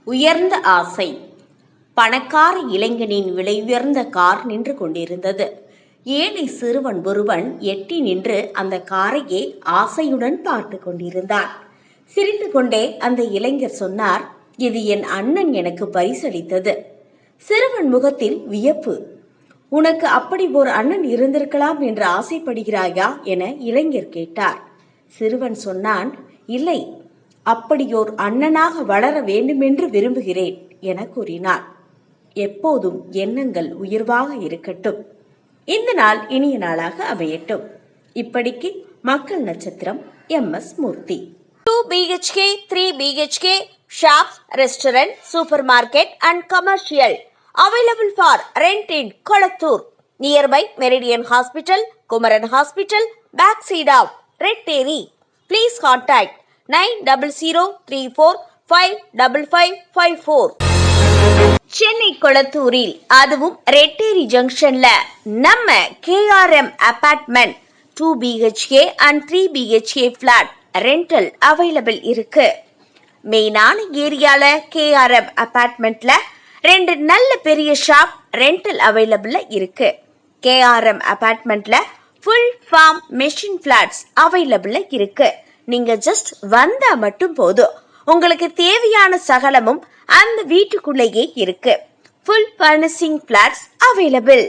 உயர்ந்த ஆசை. பணக்கார இளைஞனின் விலை உயர்ந்த கார் நின்று கொண்டிருந்தது. ஏழை சிறுவன் ஒருவன் எட்டி நின்று அந்த காரையே ஆசையுடன் பார்த்து கொண்டிருந்தான். சிரித்து கொண்டே அந்த இளைஞர் சொன்னார், இது என் அண்ணன் எனக்கு பரிசளித்தது. சிறுவன் முகத்தில் வியப்பு. உனக்கு அப்படி ஒரு அண்ணன் இருந்திருக்கலாம் என்று ஆசைப்படுகிறாயா என இளைஞர் கேட்டார். சிறுவன் சொன்னான், இல்லை, அப்படியோர் அண்ணனாக வளர வேண்டுமென்று விரும்புகிறேன் என கூறினார். எப்போதும் எண்ணங்கள் உயர்வாக இருக்கட்டும். இந்த நாள் இனிய நாளாக அமையட்டும். இப்படிக்கு மக்கள் நட்சத்திரம் MS Murthy. 2 BHK, 3 BHK, shops, restaurant, supermarket and commercial available for rent in Kolattur, nearby Meridian Hospital, Kumaran Hospital, backside of Red Terry. Please contact 9034555554. Chennai கொளத்தூரில், அதுவும் ரெட்டேரி ஜங்ஷன்ல நம்ம KRM apartment 2 BHK and 3 BHK flat rental available இருக்கு. மெயினான ஏரியால KRM அபார்ட்மெண்ட்ல 2 நல்ல பெரிய shop rental available இருக்கு. KRM அபார்ட்மெண்ட்ல full furnished flats available இருக்கு. நீங்க ஜஸ்ட் வந்தா மட்டும் போதும். உங்களுக்கு தேவையான சகலமும் அந்த வீட்டுக்குள்ளேயே இருக்கு. Full furnishing flats available.